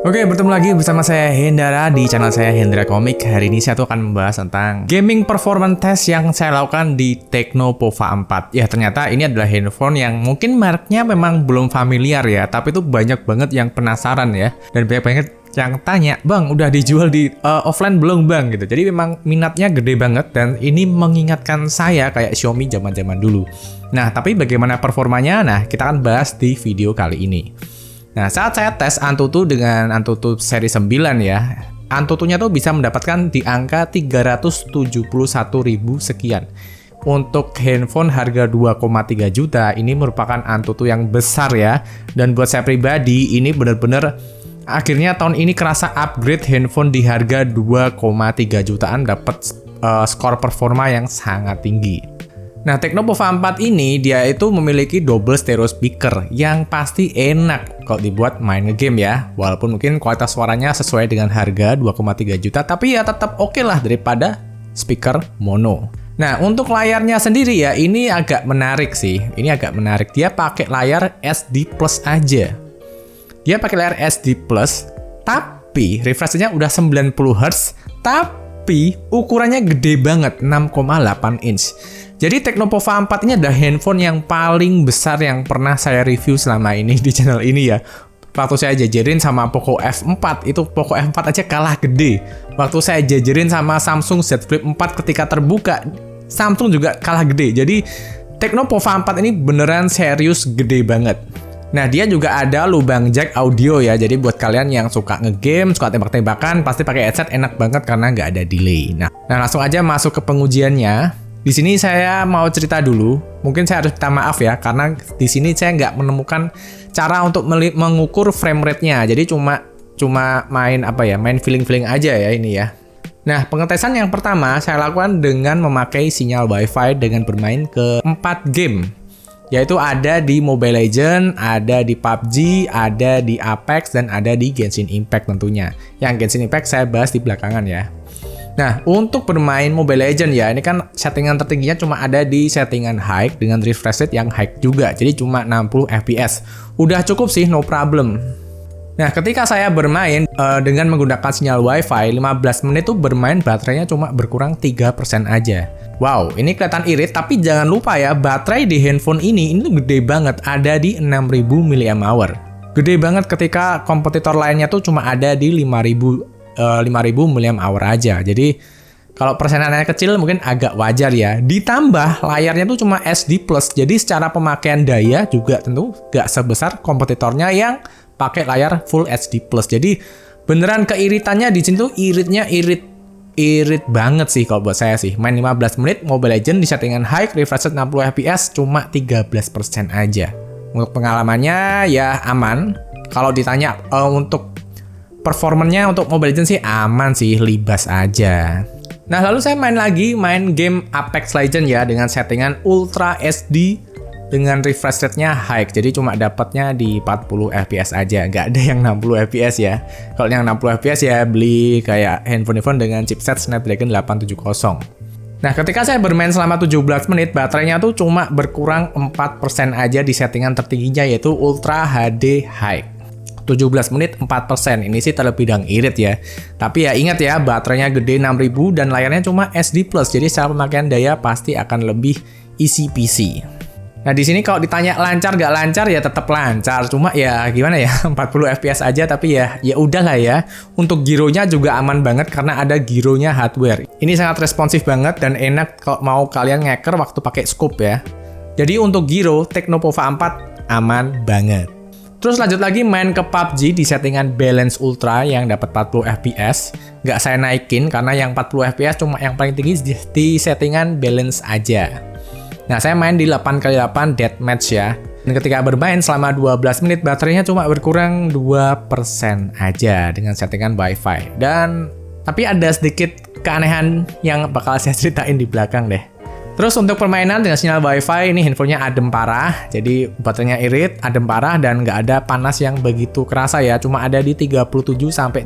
Oke, bertemu lagi bersama saya Hendra di channel saya Hendra Komik. Hari ini saya tuh akan membahas tentang gaming performance test yang saya lakukan di Tecno Pova 4. Ya, ternyata ini adalah handphone yang mungkin mereknya memang belum familiar ya, tapi itu banyak banget yang penasaran ya. Dan banyak banget yang tanya, "Bang, udah dijual di offline belum, Bang?" gitu. Jadi memang minatnya gede banget dan ini mengingatkan saya kayak Xiaomi zaman-zaman dulu. Nah, tapi bagaimana performanya? Nah, kita akan bahas di video kali ini. Nah, saat saya tes Antutu dengan Antutu seri 9 ya, Antutunya tuh bisa mendapatkan di angka 371.000 sekian. Untuk handphone harga 2,3 juta, ini merupakan Antutu yang besar ya. Dan buat saya pribadi, ini benar-benar akhirnya tahun ini kerasa upgrade handphone di harga 2,3 jutaan dapat skor performa yang sangat tinggi. Nah, Tecno Pova 4 ini dia itu memiliki double stereo speaker yang pasti enak kalau dibuat main ngegame ya. Walaupun mungkin kualitas suaranya sesuai dengan harga 2,3 juta, tapi ya tetap oke lah daripada speaker mono. Nah, untuk layarnya sendiri ya, ini agak menarik sih. Ini agak menarik. Dia pakai layar SD Plus aja. Dia pakai layar SD Plus, tapi refresh rate-nya udah 90 Hz, tapi ukurannya gede banget, 6,8 inch. Jadi Tecno Pova 4 ini adalah handphone yang paling besar yang pernah saya review selama ini di channel ini ya. Waktu saya jajarin sama Poco F4, itu Poco F4 aja kalah gede. Waktu saya jajarin sama Samsung Z Flip 4 ketika terbuka, Samsung juga kalah gede. Jadi Tecno Pova 4 ini beneran serius gede banget. Nah, dia juga ada lubang jack audio ya. Jadi buat kalian yang suka ngegame, suka tembak-tembakan, pasti pakai headset enak banget karena nggak ada delay. Nah, langsung aja masuk ke pengujiannya. Di sini saya mau cerita dulu. Mungkin saya harus minta maaf ya, karena di sini saya nggak menemukan cara untuk mengukur frame rate-nya. Jadi cuma main main feeling-feeling aja ya ini ya. Nah, pengetesan yang pertama saya lakukan dengan memakai sinyal Wi-Fi dengan bermain ke 4 game. Yaitu ada di Mobile Legends, ada di PUBG, ada di Apex, dan ada di Genshin Impact tentunya. Yang Genshin Impact saya bahas di belakangan ya. Nah, untuk bermain Mobile Legends ya, ini kan settingan tertingginya cuma ada di settingan high dengan refresh rate yang high juga. Jadi cuma 60 fps. Udah cukup sih, no problem. Nah, ketika saya bermain dengan menggunakan sinyal Wi-Fi, 15 menit tuh bermain baterainya cuma berkurang 3% aja. Wow, ini kelihatan irit, tapi jangan lupa ya, baterai di handphone ini tuh gede banget, ada di 6000 mAh. Gede banget ketika kompetitor lainnya tuh cuma ada di 5000 mAh aja. Jadi kalau persenannya kecil mungkin agak wajar ya. Ditambah layarnya tuh cuma SD Plus. Jadi secara pemakaian daya juga tentu gak sebesar kompetitornya yang pakai layar Full HD Plus. Jadi beneran keiritannya di sini tuh irit banget sih kalau buat saya sih. Main 15 menit Mobile Legends di settingan high, refresh rate 60 fps cuma 13% aja. Untuk pengalamannya ya aman. Kalau ditanya untuk performanya untuk Mobile Legends sih aman sih, libas aja. Nah, lalu saya main game Apex Legends ya dengan settingan Ultra HD dengan refresh rate-nya high. Jadi cuma dapatnya di 40 fps aja, nggak ada yang 60 fps ya. Kalau yang 60 fps ya beli kayak handphone dengan chipset Snapdragon 870. Nah, ketika saya bermain selama 17 menit, baterainya tuh cuma berkurang 4% aja di settingan tertingginya yaitu Ultra HD High. 17 menit 4%. Ini sih terlebih dan irit ya. Tapi ya ingat ya, baterainya gede 6000 dan layarnya cuma SD Plus. Jadi secara pemakaian daya pasti akan lebih easy peasy. Nah, di sini kalau ditanya lancar gak lancar ya tetap lancar. Cuma ya gimana ya, 40 fps aja, tapi ya udahlah ya. Untuk gironya juga aman banget karena ada gironya hardware. Ini sangat responsif banget dan enak kalau mau kalian ngeker waktu pakai scope ya. Jadi untuk giro Tecno Pova 4 aman banget. Terus lanjut lagi main ke PUBG di settingan Balance Ultra yang dapat 40 fps. Nggak saya naikin karena yang 40 fps cuma yang paling tinggi di settingan Balance aja. Nah, saya main di 8x8 Deathmatch ya. Dan ketika bermain selama 12 menit baterainya cuma berkurang 2% aja dengan settingan Wi-Fi. Tapi ada sedikit keanehan yang bakal saya ceritain di belakang deh. Terus untuk permainan dengan sinyal Wi-Fi, ini handphonenya adem parah. Jadi baterainya irit, adem parah, dan nggak ada panas yang begitu kerasa ya. Cuma ada di 37-38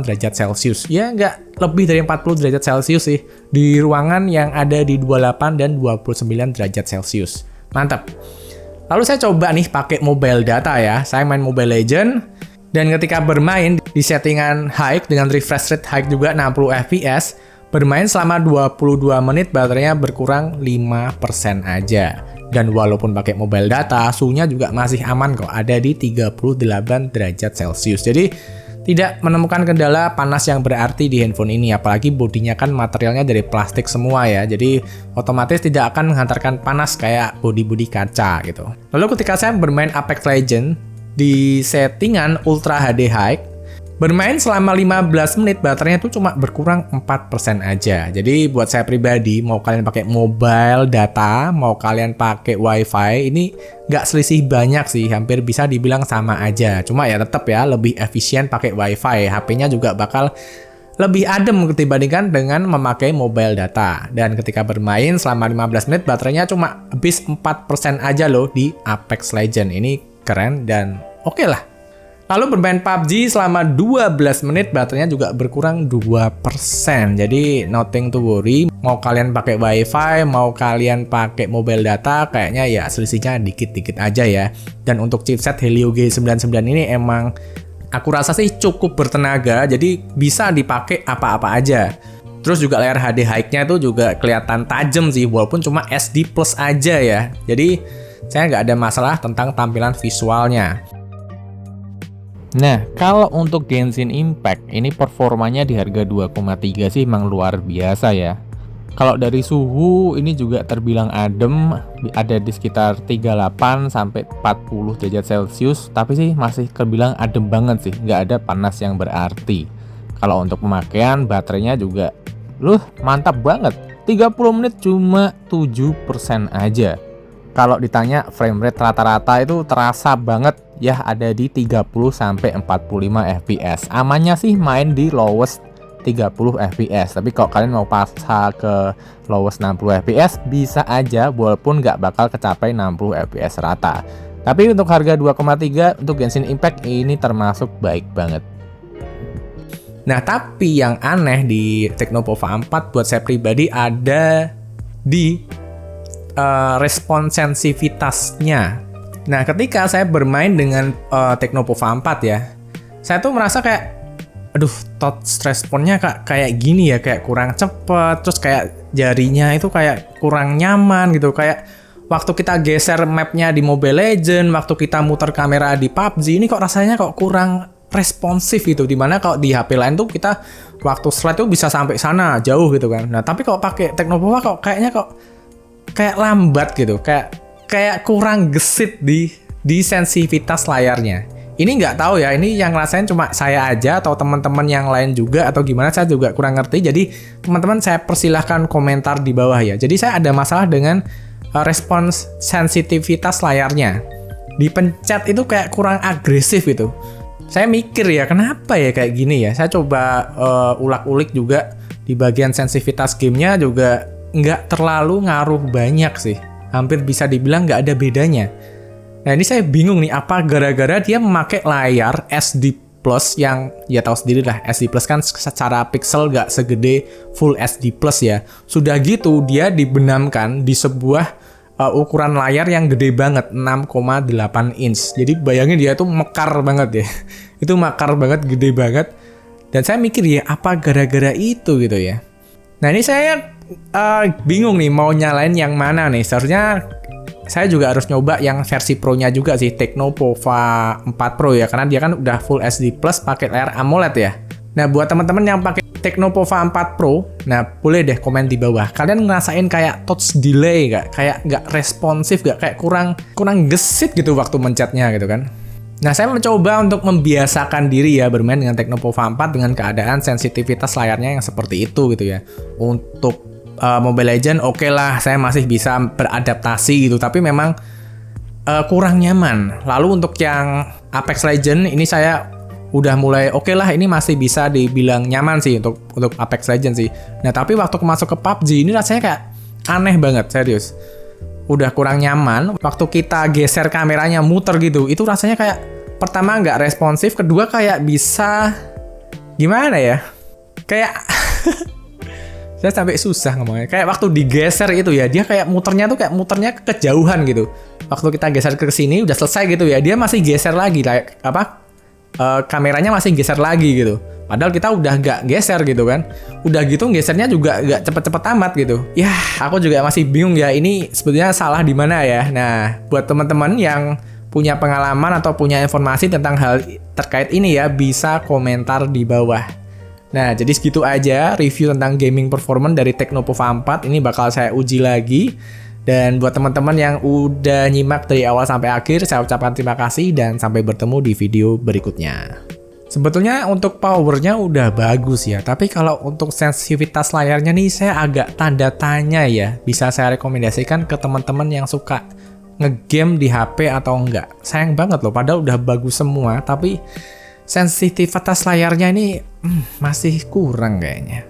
derajat Celcius. Ya nggak lebih dari 40 derajat Celcius sih. Di ruangan yang ada di 28 dan 29 derajat Celcius. Mantap. Lalu saya coba nih pakai mobile data ya. Saya main Mobile Legends. Dan ketika bermain di settingan high dengan refresh rate high juga 60 fps, bermain selama 22 menit baterainya berkurang 5% aja. Dan walaupun pakai mobile data, suhunya juga masih aman kok, ada di 38 derajat Celcius. Jadi tidak menemukan kendala panas yang berarti di handphone ini, apalagi bodinya kan materialnya dari plastik semua ya. Jadi otomatis tidak akan menghantarkan panas kayak bodi-bodi kaca gitu. Lalu ketika saya bermain Apex Legends di settingan Ultra HD High, bermain selama 15 menit baterainya tuh cuma berkurang 4% aja. Jadi buat saya pribadi, mau kalian pakai mobile data, mau kalian pakai wifi, ini nggak selisih banyak sih, hampir bisa dibilang sama aja. Cuma ya tetap ya, lebih efisien pakai wifi, HP-nya juga bakal lebih adem dibandingkan dengan memakai mobile data. Dan ketika bermain selama 15 menit baterainya cuma habis 4% aja loh di Apex Legends. Ini keren dan oke lah. Lalu bermain PUBG selama 12 menit baterainya juga berkurang 2%. Jadi nothing to worry. Mau kalian pakai wifi, mau kalian pakai mobile data, kayaknya ya selisihnya dikit-dikit aja ya. Dan untuk chipset Helio G99 ini emang aku rasa sih cukup bertenaga, jadi bisa dipakai apa-apa aja. Terus juga layar HD high-nya itu juga kelihatan tajam sih, walaupun cuma SD Plus aja ya. Jadi saya nggak ada masalah tentang tampilan visualnya. Nah, kalau untuk Genshin Impact, ini performanya di harga 2,3 sih memang luar biasa ya. Kalau dari suhu, ini juga terbilang adem, ada di sekitar 38 sampai 40 derajat Celcius, tapi sih masih terbilang adem banget sih, nggak ada panas yang berarti. Kalau untuk pemakaian, baterainya juga, mantap banget. 30 menit cuma 7% aja. Kalau ditanya frame rate rata-rata itu terasa banget ya, ada di 30 sampai 45 fps. Amannya sih main di lowest 30 fps. Tapi kalau kalian mau paksa ke lowest 60 fps bisa aja, walaupun nggak bakal kecapai 60 fps rata. Tapi untuk harga 2,3 untuk Genshin Impact ini termasuk baik banget. Nah, tapi yang aneh di Tecnopova 4 buat saya pribadi ada di respon sensitivitasnya. Nah, ketika saya bermain dengan Tecnopova 4 ya, saya tuh merasa kayak, aduh, touch responnya kayak gini ya, kayak kurang cepet, terus kayak jarinya itu kayak kurang nyaman gitu, kayak waktu kita geser mapnya di Mobile Legends, waktu kita muter kamera di PUBG, ini kok rasanya kok kurang responsif gitu, dimana kalau di HP lain tuh kita waktu slide tuh bisa sampai sana jauh gitu kan. Nah, tapi kalau pakai Tecnopova kok kayaknya kayak lambat gitu, kayak kurang gesit di sensitivitas layarnya. Ini nggak tahu ya, ini yang ngerasain cuma saya aja atau teman-teman yang lain juga atau gimana, saya juga kurang ngerti. Jadi teman-teman saya persilahkan komentar di bawah ya. Jadi saya ada masalah dengan respons sensitivitas layarnya. Dipencet itu kayak kurang agresif itu. Saya mikir ya, kenapa ya kayak gini ya. Saya coba ulak-ulik juga di bagian sensitivitas gamenya juga nggak terlalu ngaruh banyak sih. Hampir bisa dibilang nggak ada bedanya. Nah, ini saya bingung nih, apa gara-gara dia memakai layar SD Plus yang ya tahu sendiri lah, SD Plus kan secara pixel nggak segede Full SD Plus ya. Sudah gitu dia dibenamkan di sebuah ukuran layar yang gede banget, 6,8 inch. Jadi bayangin dia tuh mekar banget ya. Itu mekar banget, gede banget. Dan saya mikir ya, apa gara-gara itu gitu ya. Nah, ini saya bingung nih mau nyalain yang mana nih. Seharusnya saya juga harus nyoba yang versi Pro-nya juga sih, Tecnopova 4 Pro ya, karena dia kan udah Full SD Plus pakai layar AMOLED ya. Nah, buat teman-teman yang pakai Tecnopova 4 Pro, nah boleh deh komen di bawah. Kalian ngerasain kayak touch delay nggak? Kayak nggak responsif nggak? Kayak kurang gesit gitu waktu mencetnya gitu kan? Nah, saya mencoba untuk membiasakan diri ya bermain dengan Tecnopova 4 dengan keadaan sensitivitas layarnya yang seperti itu gitu ya. Untuk Mobile Legends oke lah, saya masih bisa beradaptasi gitu, tapi memang kurang nyaman. Lalu untuk yang Apex Legends ini saya udah mulai oke lah, ini masih bisa dibilang nyaman sih untuk Apex Legends sih. Nah, tapi waktu masuk ke PUBG ini rasanya kayak aneh banget, serius. Udah kurang nyaman, waktu kita geser kameranya muter gitu, itu rasanya kayak pertama nggak responsif, kedua kayak bisa gimana ya? Kayak saya sampai susah ngomongnya. Kayak waktu digeser itu ya, dia kayak muternya tuh kayak muternya kejauhan gitu. Waktu kita geser ke sini udah selesai gitu ya, dia masih geser lagi kayak apa? kameranya masih geser lagi gitu. Padahal kita udah nggak geser gitu kan. Udah gitu gesernya juga nggak cepet-cepet amat gitu. Ya, aku juga masih bingung ya, ini sebetulnya salah di mana ya. Nah, buat teman-teman yang punya pengalaman atau punya informasi tentang hal terkait ini ya, bisa komentar di bawah. Nah, jadi segitu aja review tentang gaming performance dari Teknopova 4. Ini bakal saya uji lagi. Dan buat teman-teman yang udah nyimak dari awal sampai akhir, saya ucapkan terima kasih dan sampai bertemu di video berikutnya. Sebetulnya untuk powernya udah bagus ya, tapi kalau untuk sensitivitas layarnya nih saya agak tanda tanya ya. Bisa saya rekomendasikan ke teman-teman yang suka ngegame di HP atau enggak. Sayang banget loh, padahal udah bagus semua, tapi sensitivitas layarnya ini masih kurang kayaknya.